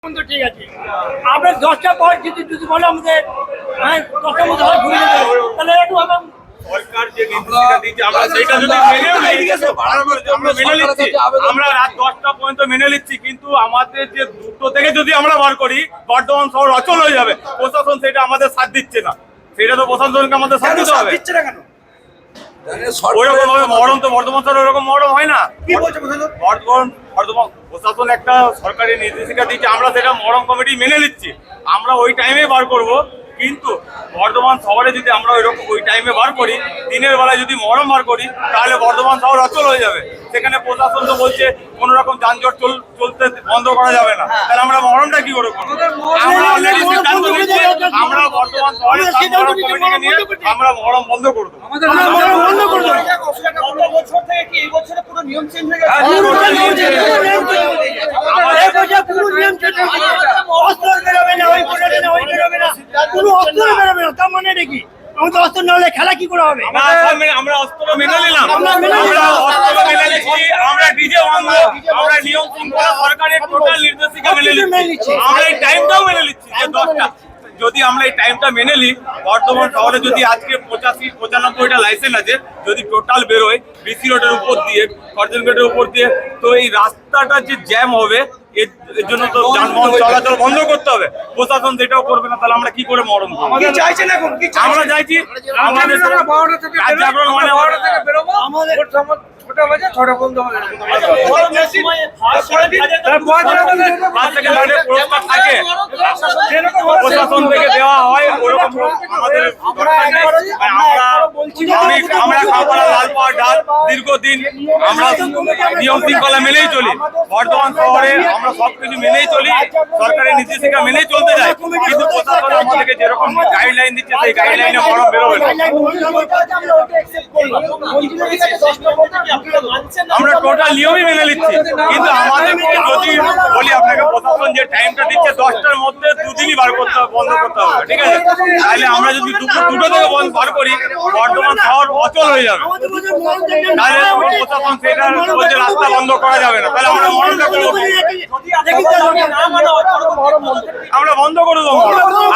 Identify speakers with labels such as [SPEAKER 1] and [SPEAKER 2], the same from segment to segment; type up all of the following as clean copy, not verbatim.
[SPEAKER 1] ঠিক আছে, আমরা 10টার পর যদি বলো আমাদের 10টার মধ্যে হয় ঘুরে যাবে, তাহলে একটু
[SPEAKER 2] সরকার যে নির্দেশিকা দিচ্ছে আমরা সেটা যদি মেনে নিচ্ছি, আমরা রাত 10টা পর্যন্ত মেনে নিচ্ছি, কিন্তু আমাদের যে 2টো থেকে যদি আমরা বার করি বর্ধমান শহর অচল হয়ে যাবে। প্রশাসন সেটা আমাদের সাথ দিচ্ছে না, সেটা তো প্রশাসনকে আমাদের সাথ দিতে হবে। ওইরকম মহরম তো বর্ধমান শহরে ওরকম মহরম হয় না। বর্ধমান প্রশাসন একটা সরকারি নির্দেশিকা দিচ্ছে, আমরা সেটা মহরম কমিটি মেনে নিচ্ছি, আমরা ওই টাইমে বার করব। কিন্তু বর্ধমান শহরে যদি আমরা ওই টাইমে বার করি, দিনের বেলায় যদি মহরম বার করি, তাহলে বর্ধমান শহর অচল হয়ে যাবে। সেখানে প্রশাসন তো বলছে কোনো রকম যানজট চলতে বন্ধ করা যাবে না, তাহলে আমরা মহরমটা কি করে করবো? আমরা অলরেডি সিদ্ধান্ত নিচ্ছি, আমরা বর্ধমান শহরে মহরম কমিটিকে নিয়ে আমরা মহরম বন্ধ করে দেবো।
[SPEAKER 1] খেলা কি করে হবে?
[SPEAKER 2] আমরা অস্ত্র মেনে নিলাম, আমরা ডিজে ভাঙবো, আমরা নিয়ম শৃঙ্খলা সরকারের টোটাল নির্দেশিকা মেনে নিচ্ছি, আমরা এই টাইমটাও মেনে নিচ্ছি যে 10টা। যদি আমরা এই টাইমটা মেনে নিই, বর্ধমান শহরে যদি আজকে 85-95টা লাইসেন্স আছে, যদি টোটাল বেরোয় বিসি রোডের উপর দিয়ে, কর্জন গেটের উপর দিয়ে, তো এই রাস্তাটা যে জ্যাম হবে, এর জন্য তো যানবাহন চলাচল বন্ধ করতে হবে। প্রশাসন সেটাও করবে না, তাহলে আমরা কি করে মহরম করবো? আমরা চাইছি আমাদের জাগরণ মানে প্রশাসন থেকে দেওয়া হয় ওরকম আমাদের আমরা খাওয়া লালপাড়া ডাল দীর্ঘদিন আমরা নিয়ম শৃঙ্খলা মেনেই চলি। বর্ধমান শহরে আমরা সবকিছু মেনেই চলি, সরকারের নির্দেশিকা মেনেই চলতে যাই, কিন্তু প্রশাসন আমাদেরকে যেরকম গাইডলাইন দিচ্ছে সেই গাইডলাইনে মহরম বেরোবে না। আমরা টোটাল নিয়মই মেনে নিচ্ছি, কিন্তু আমাদের যদি বলি আপনাকে, প্রশাসন যে টাইমটা দিচ্ছে 10টার মধ্যে দুদিনই বার করতে হবে, বন্ধ করতে হবে, ঠিক আছে? তাহলে আমরা যদি দুপুর 2টো থেকে বার করি, বর্ধমান শহর অচল হয়ে যাবে। তাহলে প্রশাসন সেটা বলছে রাস্তা বন্ধ করা যাবে না, তাহলে আমরা মহরমটা করবো, আমরা বন্ধ করে দেবো।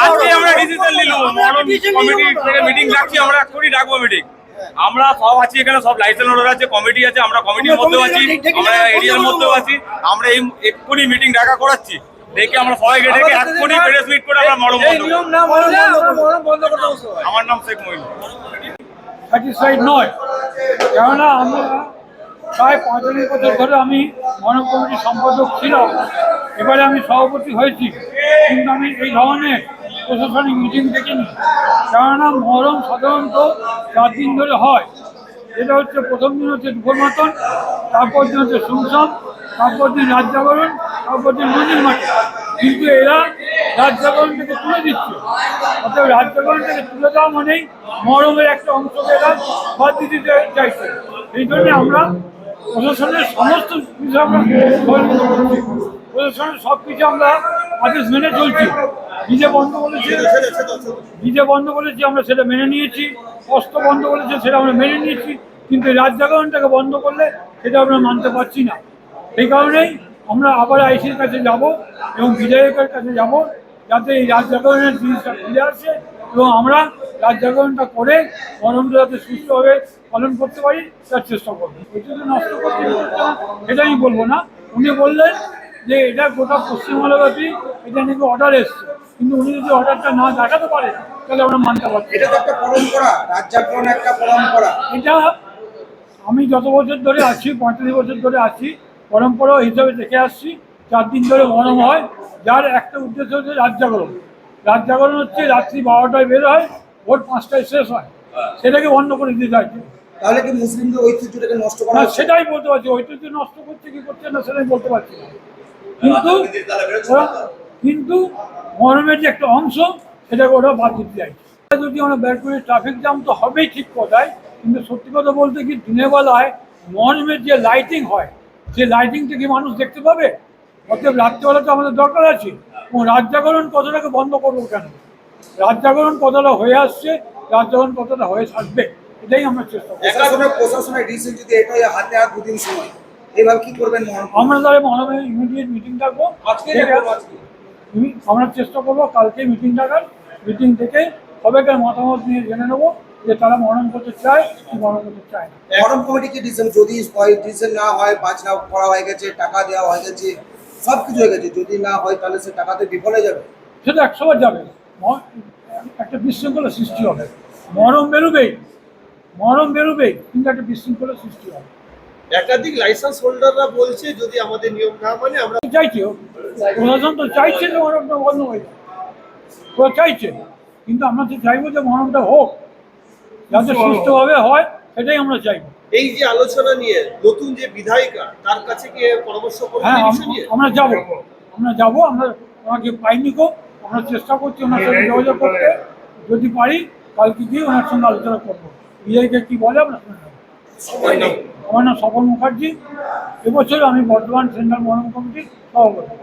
[SPEAKER 2] আজকে আমরা ডিসিশন নিলাম, মহরম কমিটি থেকে মিটিং ডাকছি, আমরা এক্ষুনি ডাকবো মিটিং। আমরা সব আছি এখানে, সব লাইসেন্স হোল্ডার আছে, কমিটি আছে, আমরা কমিটির মধ্যেও আছি, আমরা এরিয়ার মধ্যেও আছি, আমরা এই এক্ষুনি মিটিং ডাকা করাচ্ছি, দেখে আমরা সবাইকে ডেকে এক্ষুনি প্রেস মিট করে আমরা মহরম বন্ধ করব। আমার নাম শেখ মহিনুল।
[SPEAKER 3] স্যাটিসফাইড নয়, কেননা আমরা প্রায় 45 বছর ধরে আমি মহরম কমিটির সম্পাদক ছিলাম, এবারে আমি সভাপতি হয়েছি, কিন্তু আমি এই ধরনের প্রশাসনিক মিটিং দেখিনি। কেননা মহরম সাধারণত 4 দিন ধরে হয়। এটা হচ্ছে প্রথম দিন হচ্ছে দুপুর মতন, তারপর দিন হচ্ছে সুমসাম, তারপর দিন রাত জাগরণ, তারপর দিন মন্দির মাঠে। কিন্তু এরা রাত জাগরণ থেকে তুলে দিচ্ছে, অর্থাৎ রাত জাগরণ থেকে তুলে দেওয়া মানেই মহরমের একটা অংশকে এরা বাদ দিতে চাইছে। এই জন্যে আমরা প্রশাসনের সমস্ত কিছু আমরা সহযোগিতা করছি, প্রশাসনের সব কিছু আমরা আদেশ মেনে চলছি। ডিজে বন্ধ বলেছি আমরা সেটা মেনে নিয়েছি, অস্ত্র বন্ধ বলেছে সেটা আমরা মেনে নিয়েছি, কিন্তু রাত জাগরণটাকে বন্ধ করলে সেটা আমরা মানতে পারছি না। সেই কারণেই আমরা আবার আইসির কাছে যাব এবং বিধায়কের কাছে যাব, যাতে এই রাত জাগরণের জিনিসটা ফিরে আসে এবং আমরা রাত জাগরণটা করে মহরমটা যাতে সুস্থভাবে পালন করতে পারি তার চেষ্টা করবো। এটা তো নষ্ট করতে এটা আমি বলবো না। উনি বললেন যে এটা গোটা পশ্চিমবাংলাব্যাপী এটা নাকি অর্ডার এসছে, কিন্তু উনি যদি অর্ডারটা না দেখাতে পারে তাহলে আমরা মানতে পারছি।
[SPEAKER 4] এটা তো একটা পরম্পরা, রাত জাগরণ একটা পরম্পরা।
[SPEAKER 3] এটা আমি যত বছর ধরে আছি, 45 বছর ধরে আছি, পরম্পরা হিসাবে দেখে আসছি। 4 দিন ধরে মহরম হয়, যার একটা উদ্দেশ্য হচ্ছে রাত জাগরণ। রাত জাগরণ হচ্ছে রাত্রি 12টায় বের হয়, ভোর 5টায় শেষ হয়, সেটাকে বন্ধ করে দিতে চাইছে।
[SPEAKER 4] তাহলে কি মুসলিমদের ঐতিহ্যটাকে নষ্ট করা
[SPEAKER 3] না, সেটাই বলতে পারছি। ঐতিহ্য নষ্ট করছে কি করছে না সেটাই বলতে পারছি না, কিন্তু মহরমের যে একটা অংশ সেটাকে ওরা বাদ দিতে চাইছে। যদি আমরা বের করি, ট্রাফিক জ্যাম তো হবেই ঠিক কথায়, কিন্তু সত্যি কথা বলতে কি দিনের বেলায় মহরমের যে লাইটিং হয়, সেই লাইটিংটা কি মানুষ দেখতে পাবে? অতএব রাত্রিবেলা তো আমাদের দরকার আছে, এবং রাত জাগরণ কথাটাকে বন্ধ করবো কেন? রাত জাগরণ কথাটা হয়ে আসছে, রাত জাগরণ কথাটা হয়ে থাকবে, এটাই আমরা চেষ্টা করি।
[SPEAKER 4] প্রশাসনের ডিসিশন যদি এটাই হাতে আর 2 দিন সময়, এইভাবে কি করবেন?
[SPEAKER 3] আমরা তাহলে মহরমে ইমিডিয়েট মিটিং ডাকবো। আমরা চেষ্টা করবো কালকে মিটিং ডাকার, মিটিং থেকে সবাইকার মতামত নিয়ে জেনে নেবো যে তারা মরণ করতে চায় কি মরণ করতে চায় না।
[SPEAKER 4] ফরম কমিটি কি ডিসিশন, যদি ডিসিশন না হয়, বাজ না করা হয়ে গেছে, টাকা দেওয়া হয়ে গেছে, সব কিছু হয়ে গেছে, যদি না হয় তাহলে সে টাকাতে বিফলে যাবে।
[SPEAKER 3] সেটা 100বার যাবে, একটা বিশৃঙ্খলা সৃষ্টি হবে, মরণ বেরোবেই কিন্তু একটা বিশৃঙ্খলা সৃষ্টি হবে।
[SPEAKER 5] একাধিক লাইসেন্স হোল্ডাররা বলছে যদি আমাদের নিয়ম না মানে আমরা
[SPEAKER 3] চাইছে প্রশাসন তো চাইছে যে মরণটা বন্ধ হয়ে যায়, ওরা চাইছে, কিন্তু আমরা তো চাইবো যে মরণটা হোক, যাতে সুস্থভাবে হয় সেটাই আমরা চাইবো।
[SPEAKER 5] এই যে আলোচনা নিয়ে নতুন যে বিধায়িকা তার কাছে গিয়ে পরামর্শ করবেন
[SPEAKER 3] হ্যাঁ
[SPEAKER 5] এই বিষয় নিয়ে?
[SPEAKER 3] আমরা যাবো, আমরা ওনাকে পাইনি গো, আমরা চেষ্টা করছি ওনার সাথে যোগাযোগ করতে, যদি পারি কালকে গিয়ে ওনার সঙ্গে আলোচনা করবো, বিজয়কে কি বলে আমরা শুনে নেবো। আমার নাম স্বপন মুখার্জি, এবছর আমি বর্ধমান সেন্ট্রাল মরণ কমিটির সভাপতি।